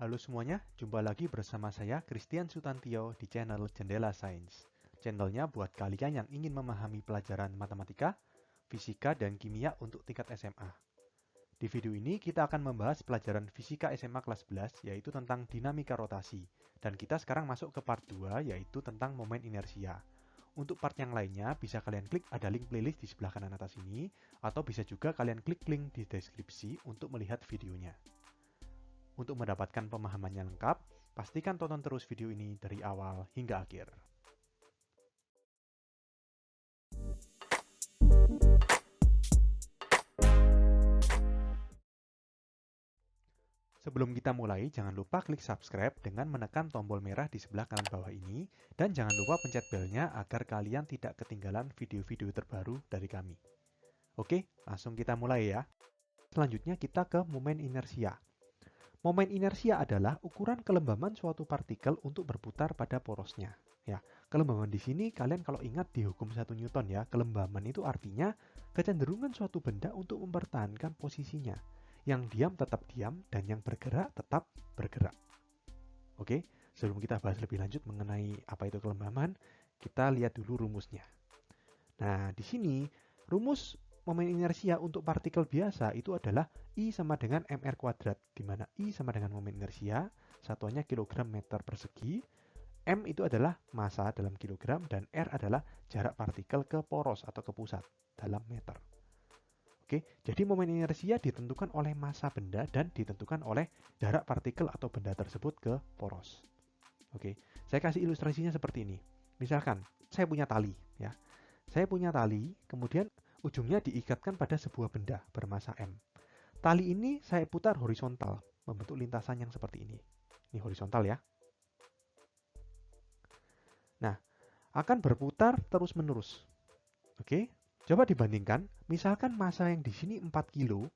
Halo semuanya, jumpa lagi bersama saya Christian Sutantio di channel Jendela Sains. Channelnya buat kalian yang ingin memahami pelajaran matematika, fisika, dan kimia untuk tingkat SMA. Di video ini kita akan membahas pelajaran fisika SMA kelas 11 yaitu tentang dinamika rotasi. Dan kita sekarang masuk ke part 2 yaitu tentang momen inersia. Untuk part yang lainnya bisa kalian klik ada link playlist di sebelah kanan atas ini atau bisa juga kalian klik link di deskripsi untuk melihat videonya. Untuk mendapatkan pemahaman yang lengkap, pastikan tonton terus video ini dari awal hingga akhir. Sebelum kita mulai, jangan lupa klik subscribe dengan menekan tombol merah di sebelah kanan bawah ini, dan jangan lupa pencet belnya agar kalian tidak ketinggalan video-video terbaru dari kami. Oke, langsung kita mulai ya. Selanjutnya kita ke momen inersia. Momen inersia adalah ukuran kelembaban suatu partikel untuk berputar pada porosnya. Ya, kelembaban di sini kalian kalau ingat di hukum 1 Newton ya, kelembaban itu artinya kecenderungan suatu benda untuk mempertahankan posisinya. Yang diam tetap diam dan yang bergerak tetap bergerak. Oke, sebelum kita bahas lebih lanjut mengenai apa itu kelembaban, kita lihat dulu rumusnya. Nah, di sini rumus momen inersia untuk partikel biasa itu adalah I sama dengan mr kuadrat, di mana I sama dengan momen inersia, satuannya kilogram meter persegi, M itu adalah massa dalam kilogram, dan R adalah jarak partikel ke poros atau ke pusat dalam meter. Oke, jadi momen inersia ditentukan oleh massa benda dan ditentukan oleh jarak partikel atau benda tersebut ke poros. Oke, saya kasih ilustrasinya seperti ini. Misalkan, saya punya tali, ya. Saya punya tali, kemudian ujungnya diikatkan pada sebuah benda bermassa M. Tali ini saya putar horizontal, membentuk lintasan yang seperti ini. Ini horizontal ya. Nah, akan berputar terus-menerus. Oke, coba dibandingkan, misalkan massa yang di sini 4 kilo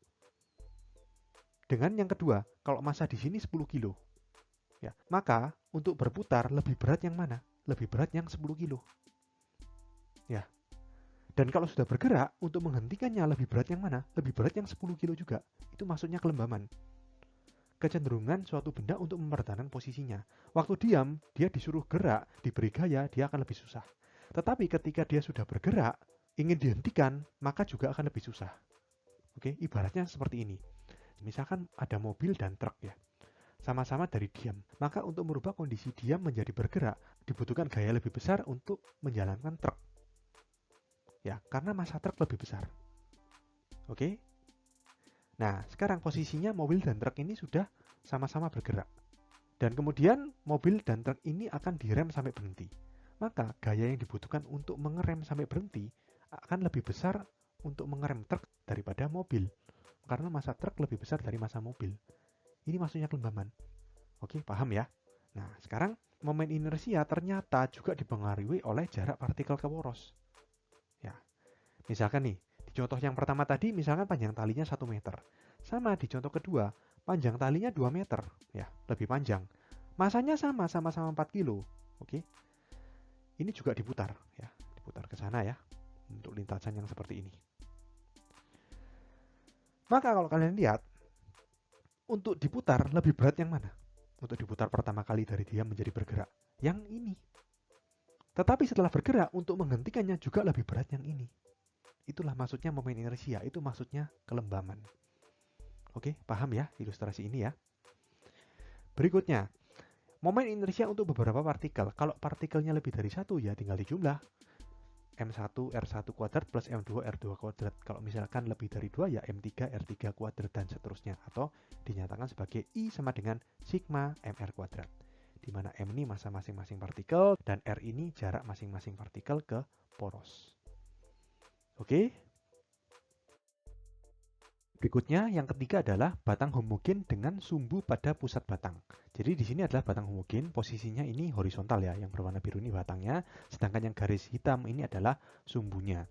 dengan yang kedua, kalau massa di sini 10 kilo. Ya, maka untuk berputar lebih berat yang mana? Lebih berat yang 10 kilo. Ya. Dan kalau sudah bergerak, untuk menghentikannya lebih berat yang mana? Lebih berat yang 10 kilo juga. Itu maksudnya kelembaban. Kecenderungan suatu benda untuk mempertahankan posisinya. Waktu diam, dia disuruh gerak, diberi gaya, dia akan lebih susah. Tetapi ketika dia sudah bergerak, ingin dihentikan, maka juga akan lebih susah. Oke, ibaratnya seperti ini. Misalkan ada mobil dan truk ya. Sama-sama dari diam. Maka untuk merubah kondisi diam menjadi bergerak, dibutuhkan gaya lebih besar untuk menjalankan truk. Ya, karena massa truk lebih besar. Oke? Nah, sekarang posisinya mobil dan truk ini sudah sama-sama bergerak. Dan kemudian mobil dan truk ini akan direm sampai berhenti. Maka gaya yang dibutuhkan untuk mengerem sampai berhenti akan lebih besar untuk mengerem truk daripada mobil. Karena massa truk lebih besar dari massa mobil. Ini maksudnya kelembaban. Oke, paham ya? Nah, sekarang momen inersia ternyata juga dipengaruhi oleh jarak partikel ke poros. Ya, misalkan nih, di contoh yang pertama tadi, misalkan panjang talinya 1 meter. Sama di contoh kedua, panjang talinya 2 meter. Ya, lebih panjang. Masanya sama-sama 4 kilo. Oke. Ini juga diputar. Ya, diputar ke sana ya. Untuk lintasan yang seperti ini. Maka kalau kalian lihat, untuk diputar lebih berat yang mana? Untuk diputar pertama kali dari diam menjadi bergerak. Yang ini. Tetapi setelah bergerak, untuk menghentikannya juga lebih berat yang ini. Itulah maksudnya momen inersia, itu maksudnya kelembaban. Oke, paham ya ilustrasi ini ya? Berikutnya, momen inersia untuk beberapa partikel. Kalau partikelnya lebih dari 1 ya tinggal dijumlah. M1 R1 kuadrat plus M2 R2 kuadrat. Kalau misalkan lebih dari 2 ya M3 R3 kuadrat dan seterusnya. Atau dinyatakan sebagai I sama dengan sigma MR kuadrat. Di mana M ini massa masing-masing partikel dan R ini jarak masing-masing partikel ke poros. Oke. Berikutnya yang ketiga adalah batang homogen dengan sumbu pada pusat batang. Jadi di sini adalah batang homogen, posisinya ini horizontal ya, yang berwarna biru ini batangnya, sedangkan yang garis hitam ini adalah sumbunya.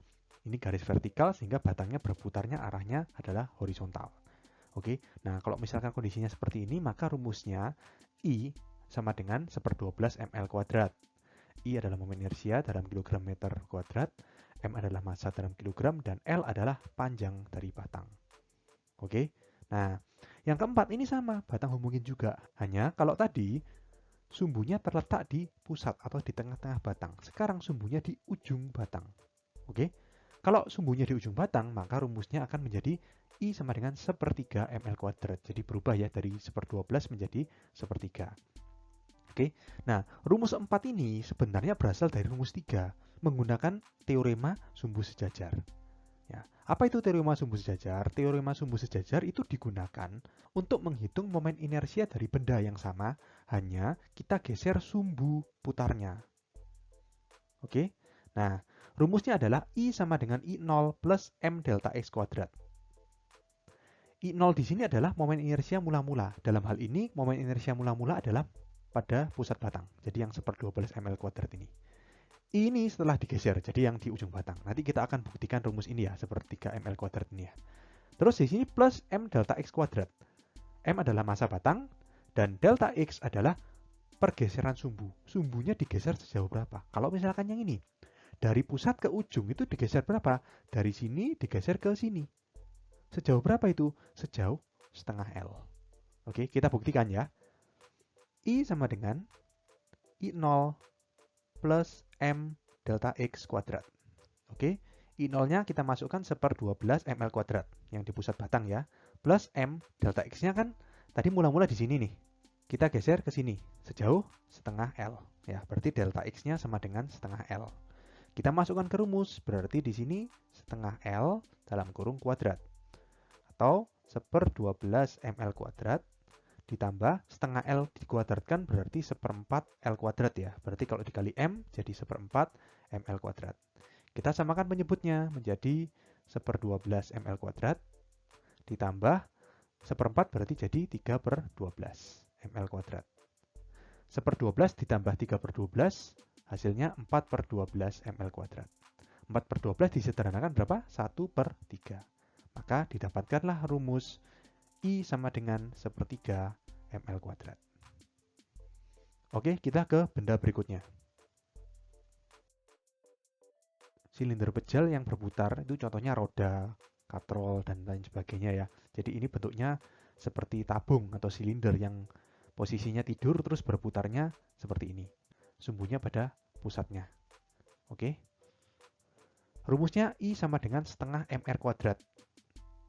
Ini garis vertikal sehingga batangnya berputarnya arahnya adalah horizontal. Oke, nah kalau misalkan kondisinya seperti ini, maka rumusnya I sama dengan 1/12 ml kuadrat. I adalah momen inersia dalam kilogram meter kuadrat, M adalah massa dalam kilogram, dan L adalah panjang dari batang. Oke, nah Yang keempat ini sama, batang homogin juga. Hanya kalau tadi sumbunya terletak di pusat atau di tengah-tengah batang. Sekarang sumbunya di ujung batang. Oke? Kalau sumbunya di ujung batang, maka rumusnya akan menjadi I sama dengan 1/3 ml kuadrat. Jadi berubah ya dari 1/12 menjadi 1/3. Oke. Nah, rumus 4 ini sebenarnya berasal dari rumus 3 menggunakan teorema sumbu sejajar. Ya, apa itu teorema sumbu sejajar? Teorema sumbu sejajar itu digunakan untuk menghitung momen inersia dari benda yang sama, hanya kita geser sumbu putarnya. Oke? Nah, rumusnya adalah I sama dengan I0 plus M delta X kuadrat. I0 di sini adalah momen inersia mula-mula. Dalam hal ini, momen inersia mula-mula adalah pada pusat batang. Jadi yang 1/12 ml kuadrat ini. Ini setelah digeser, jadi yang di ujung batang. Nanti kita akan buktikan rumus ini ya, 1/3 ml kuadrat ini ya. Terus di sini plus M delta X kuadrat. M adalah massa batang, dan delta X adalah pergeseran sumbu. Sumbunya digeser sejauh berapa? Kalau misalkan yang ini, dari pusat ke ujung itu digeser berapa? Dari sini digeser ke sini. Sejauh berapa itu? Sejauh setengah L. Oke, kita buktikan ya. I sama dengan I0 plus M delta X kuadrat. Oke, I0-nya kita masukkan 1/12 ml kuadrat yang di pusat batang ya. Plus M delta X-nya kan tadi mula-mula di sini nih. Kita geser ke sini sejauh setengah L. Ya, berarti delta X-nya sama dengan setengah L. Kita masukkan ke rumus, berarti di sini setengah L dalam kurung kuadrat. Atau 1/12 ml kuadrat ditambah setengah L dikuadratkan berarti 1/4 L kuadrat ya. Berarti kalau dikali M jadi 1/4 ml kuadrat. Kita samakan penyebutnya menjadi 1/12 ml kuadrat ditambah 1/4 berarti jadi 3/12 ml kuadrat. 1/12 ditambah 3/12 hasilnya 4/12 ml kuadrat. 4/12 disederhanakan berapa? 1/3. Maka didapatkanlah rumus I sama dengan 1/3 ml kuadrat. Oke, kita ke benda berikutnya. Silinder pejal yang berputar, itu contohnya roda, katrol, dan lain sebagainya ya. Jadi ini bentuknya seperti tabung atau silinder yang posisinya tidur terus berputarnya seperti ini. Sumbunya pada pusatnya. Oke. Rumusnya I sama dengan setengah mr kuadrat.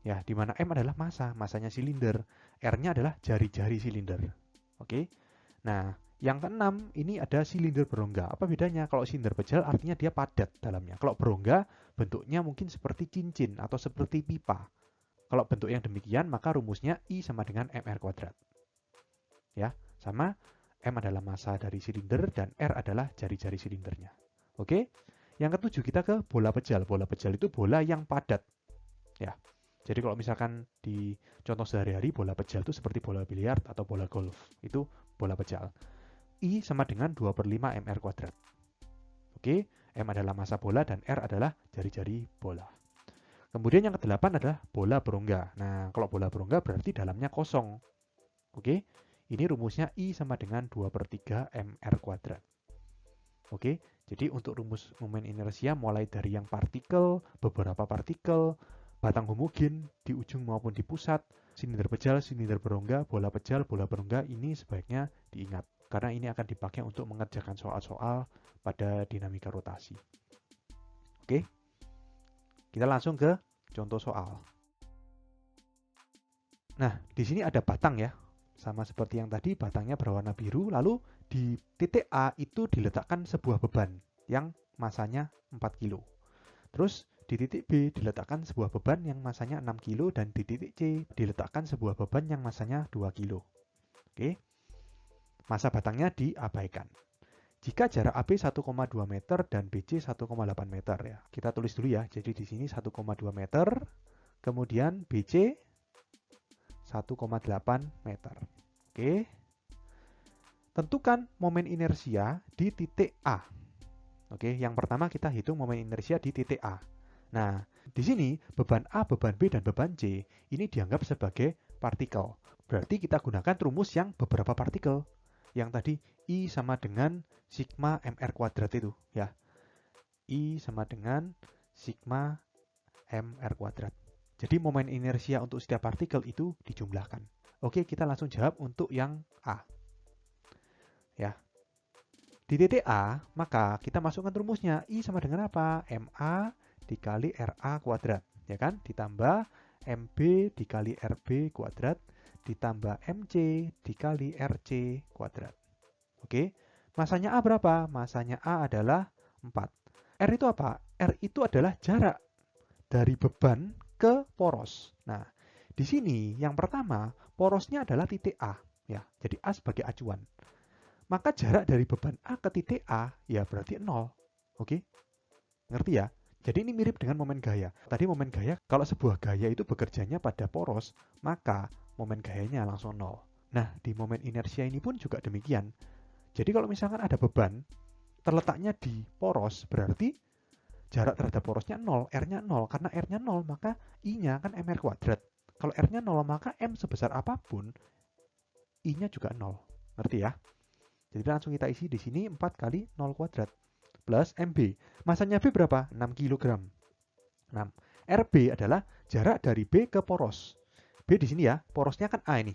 Ya, di mana M adalah massa, massanya silinder. R-nya adalah jari-jari silinder. Oke. Nah, yang keenam, ini ada silinder berongga. Apa bedanya? Kalau silinder pejal artinya dia padat dalamnya. Kalau berongga, bentuknya mungkin seperti cincin atau seperti pipa. Kalau bentuk yang demikian, maka rumusnya I sama dengan mr kuadrat. Ya, sama M adalah massa dari silinder dan R adalah jari-jari silindernya. Oke. Yang ketujuh, kita ke bola pejal. Bola pejal itu bola yang padat. Ya. Jadi kalau misalkan di contoh sehari-hari, bola pejal itu seperti bola biliar atau bola golf. Itu bola pejal. I sama dengan 2/5 mr kuadrat. Oke, M adalah massa bola dan R adalah jari-jari bola. Kemudian yang kedelapan adalah bola berongga. Nah, kalau bola berongga berarti dalamnya kosong. Oke, ini rumusnya I sama dengan 2/3 mr kuadrat. Oke, jadi untuk rumus momen inersia mulai dari yang partikel, beberapa partikel, batang homogen di ujung maupun di pusat, silinder pejal, silinder berongga, bola pejal, bola berongga, ini sebaiknya diingat. Karena ini akan dipakai untuk mengerjakan soal-soal pada dinamika rotasi. Oke, kita langsung ke contoh soal. Nah, di sini ada batang ya. Sama seperti yang tadi, batangnya berwarna biru, lalu di titik A itu diletakkan sebuah beban yang masanya 4 kilo. Terus di titik B diletakkan sebuah beban yang masanya 6 kilo dan di titik C diletakkan sebuah beban yang masanya 2 kilo. Oke. Massa batangnya diabaikan. Jika jarak AB 1,2 meter dan BC 1,8 meter ya. Kita tulis dulu ya. Jadi di sini 1,2 meter, kemudian BC 1,8 meter. Oke. Tentukan momen inersia di titik A. Oke, yang pertama kita hitung momen inersia di titik A. Nah, di sini beban A, beban B, dan beban C ini dianggap sebagai partikel. Berarti kita gunakan rumus yang beberapa partikel. Yang tadi I sama dengan sigma mr kuadrat itu ya. I sama dengan sigma mr kuadrat. Jadi momen inersia untuk setiap partikel itu dijumlahkan. Oke, kita langsung jawab untuk yang A. Ya. Di titik A, maka kita masukkan rumusnya. I sama dengan apa? MA dikali RA kuadrat. Ya kan? Ditambah MB dikali RB kuadrat. Ditambah MC dikali RC kuadrat. Oke. Masanya A berapa? Masanya A adalah 4. R itu apa? R itu adalah jarak dari beban ke poros. Nah, di sini yang pertama, porosnya adalah titik A. Ya, jadi A sebagai acuan. Maka jarak dari beban A ke titik A, ya berarti 0. Oke? Ngerti ya? Jadi ini mirip dengan momen gaya. Tadi momen gaya, kalau sebuah gaya itu bekerjanya pada poros, maka momen gayanya langsung 0. Nah, di momen inersia ini pun juga demikian. Jadi kalau misalkan ada beban, terletaknya di poros, berarti jarak terhadap porosnya 0, R-nya 0. Karena R-nya 0, maka I-nya kan MR kuadrat. Kalau R-nya 0, maka M sebesar apapun, I-nya juga 0. Ngerti ya? Jadi langsung kita isi di sini 4 kali 0 kuadrat plus MB. Masanya B berapa? 6 kg. 6. RB adalah jarak dari B ke poros. B di sini ya, porosnya kan A ini.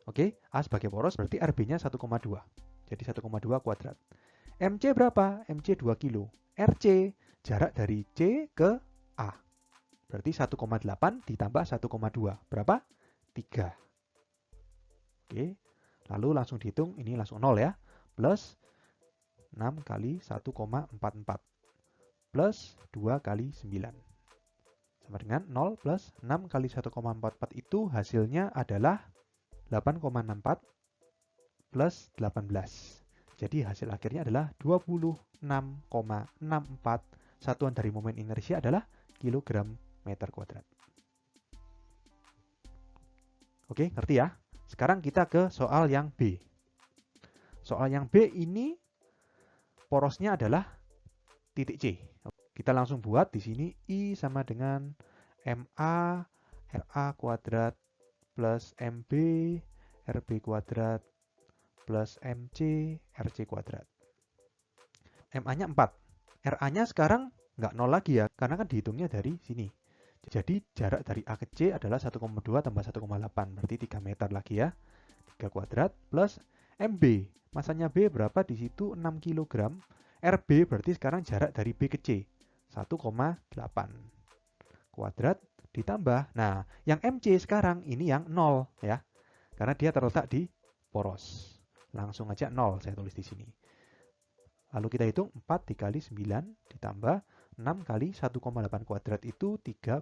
Oke, A sebagai poros berarti RB-nya 1,2. Jadi 1,2 kuadrat. MC berapa? MC 2 kilo. RC, jarak dari C ke A. Berarti 1,8 ditambah 1,2. Berapa? 3. Oke, lalu langsung dihitung, ini langsung 0 ya. Plus 6 kali 1,44. Plus 2 kali 9. Sama dengan 0 plus 6 kali 1,44 itu hasilnya adalah 8,64 plus 18. Jadi hasil akhirnya adalah 26,64. Satuan dari momen inersia adalah kilogram meter kuadrat. Oke, ngerti ya? Sekarang kita ke soal yang B. Soal yang B ini porosnya adalah titik C. Kita langsung buat di sini I sama dengan MA RA kuadrat plus MB RB kuadrat plus MC RC kuadrat. MA-nya 4. RA-nya sekarang nggak 0 lagi ya, karena kan dihitungnya dari sini. Jadi jarak dari A ke C adalah 1,2 tambah 1,8, berarti 3 meter lagi ya. 3 kuadrat plus MB. Masanya B berapa? Di situ 6 kg. RB berarti sekarang jarak dari B ke C. 1,8 kuadrat ditambah. Nah, yang MC sekarang ini yang 0 ya. Karena dia terletak di poros. Langsung aja 0 saya tulis di sini. Lalu kita hitung 4 dikali 9 ditambah 6 kali 1,8 kuadrat itu 3,24.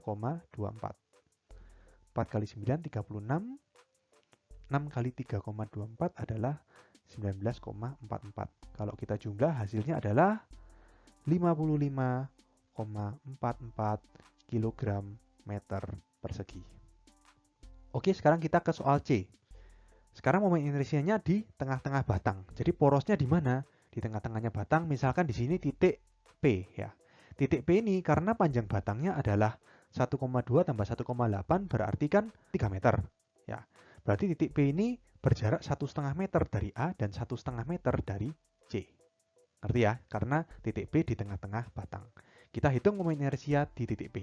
4 kali 9, 36. 6 kali 3,24 adalah 19,44. Kalau kita jumlah hasilnya adalah 55,44 kg meter persegi. Oke, sekarang kita ke soal C. Sekarang momen inersianya di tengah-tengah batang. Jadi porosnya di mana? Di tengah-tengahnya batang, misalkan di sini titik P ya. Titik P ini karena panjang batangnya adalah 1,2 tambah 1,8 berarti kan 3 meter. Ya. Berarti titik P ini berjarak 1,5 meter dari A dan 1,5 meter dari C. Ngerti ya? Karena titik P di tengah-tengah batang. Kita hitung momen inersia di titik P.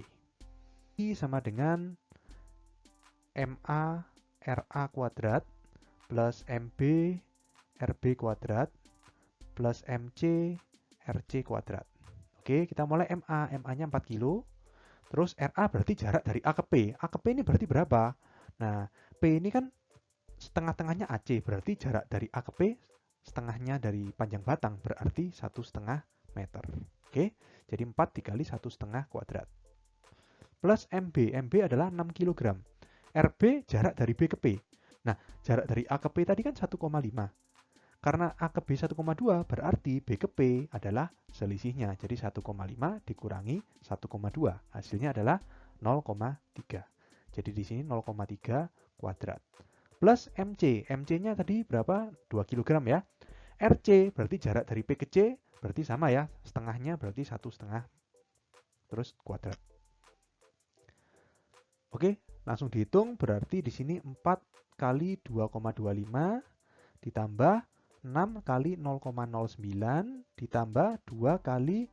I sama dengan MA RA kuadrat plus MB RB kuadrat plus MC RC kuadrat. Oke, kita mulai MA. MA-nya 4 kilo. Terus RA berarti jarak dari A ke P. A ke P ini berarti berapa? Nah, P ini kan setengah-tengahnya AC. Berarti jarak dari A ke P setengahnya dari panjang batang. Berarti 1,5 meter. Oke, jadi 4 dikali 1,5 kuadrat. Plus MB. MB adalah 6 kg. RB jarak dari B ke P. Nah, jarak dari A ke P tadi kan 1,5. Karena A ke B 1,2 berarti B ke P adalah selisihnya. Jadi 1,5 dikurangi 1,2. Hasilnya adalah 0,3. Jadi di sini 0,3 kuadrat. Plus MC. MC-nya tadi berapa? 2 kg ya. RC berarti jarak dari P ke C berarti sama ya. Setengahnya berarti 1,5 terus kuadrat. Oke, langsung dihitung berarti di sini 4 kali 2,25 ditambah 6 kali 0,09 ditambah 2 kali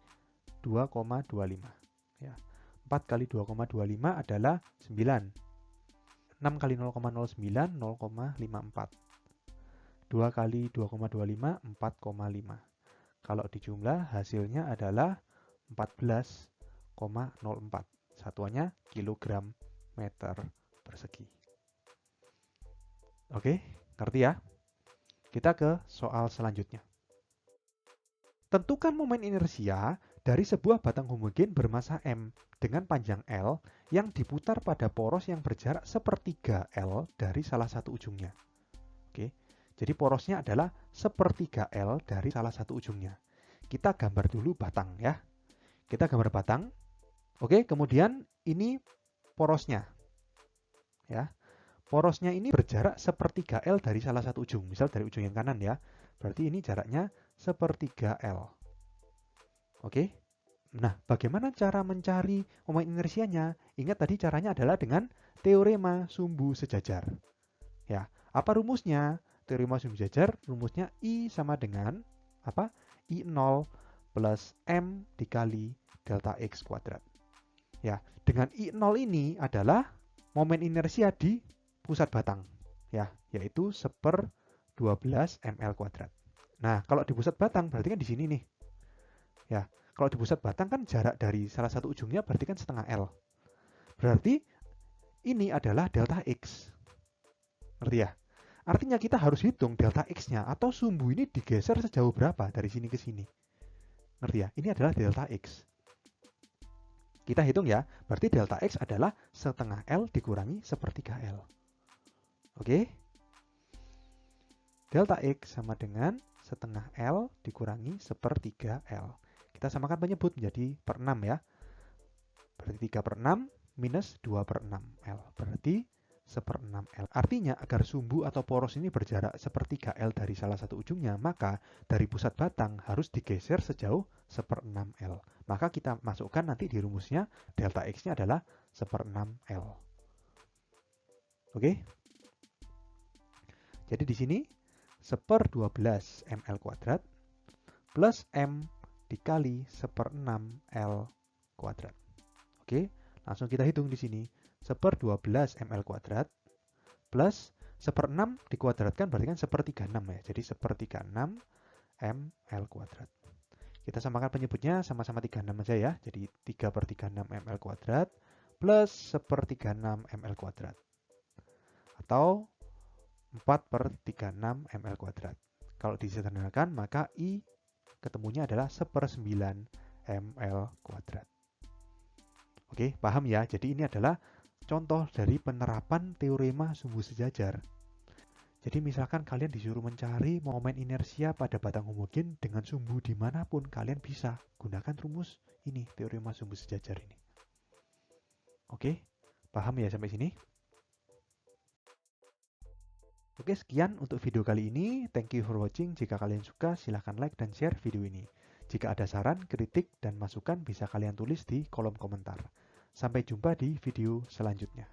2,25. Ya. 4 kali 2,25 adalah 9. 6 kali 0,09, 0,54. 2 kali 2,25, 4,5. Kalau dijumlah hasilnya adalah 14,04. Satuannya kilogram meter persegi. Oke, ngerti ya? Kita ke soal selanjutnya. Tentukan momen inersia dari sebuah batang homogen bermassa M dengan panjang L yang diputar pada poros yang berjarak sepertiga L dari salah satu ujungnya. Oke, jadi porosnya adalah sepertiga L dari salah satu ujungnya. Kita gambar dulu batang ya. Kita gambar batang. Oke, kemudian ini porosnya. Ya. Porosnya ini berjarak sepertiga L dari salah satu ujung. Misal dari ujung yang kanan ya. Berarti ini jaraknya sepertiga L. Oke. Nah, bagaimana cara mencari momen inersianya? Ingat tadi caranya adalah dengan teorema sumbu sejajar. Ya, apa rumusnya? Teorema sumbu sejajar, rumusnya I sama dengan apa? I0 plus M dikali delta X kuadrat. Ya, dengan I0 ini adalah momen inersia di pusat batang, ya, yaitu 1/12 ml kuadrat. Nah, kalau di pusat batang berarti kan di sini nih. Ya, kalau di pusat batang kan jarak dari salah satu ujungnya berarti kan setengah L. Berarti ini adalah delta X. Ngerti ya? Artinya kita harus hitung delta X-nya atau sumbu ini digeser sejauh berapa dari sini ke sini. Ngerti ya? Ini adalah delta X. Kita hitung ya, berarti delta X adalah setengah L dikurangi sepertiga L. Oke? Delta X sama dengan setengah L dikurangi sepertiga L. Kita samakan penyebut menjadi per 6 ya. Berarti 3/6 minus 2/6 L. Berarti 1/6 L. Artinya agar sumbu atau poros ini berjarak sepertiga L dari salah satu ujungnya, maka dari pusat batang harus digeser sejauh 1/6 L. Maka kita masukkan nanti di rumusnya delta X-nya adalah 1/6 L. Oke? Jadi di sini 1/12 ml kuadrat plus M dikali 1/6 L kuadrat. Oke, langsung kita hitung di sini. 1/12 ml kuadrat plus 1/6 dikuadratkan berarti kan 1/36 ya. Jadi 1/36 ml kuadrat. Kita samakan penyebutnya sama-sama 36 aja ya. Jadi 3/36 ml kuadrat plus 1/36 ml kuadrat. Atau 4/36 ml kuadrat. Kalau disederhanakan maka I ketemunya adalah 1/9 ml kuadrat. Oke, paham ya? Jadi ini adalah contoh dari penerapan teorema sumbu sejajar. Jadi misalkan kalian disuruh mencari momen inersia pada batang homogen dengan sumbu dimanapun, kalian bisa gunakan rumus ini, teorema sumbu sejajar ini. Oke, paham ya sampai sini? Oke, sekian untuk video kali ini. Thank you for watching. Jika kalian suka, silahkan like dan share video ini. Jika ada saran, kritik, dan masukan bisa kalian tulis di kolom komentar. Sampai jumpa di video selanjutnya.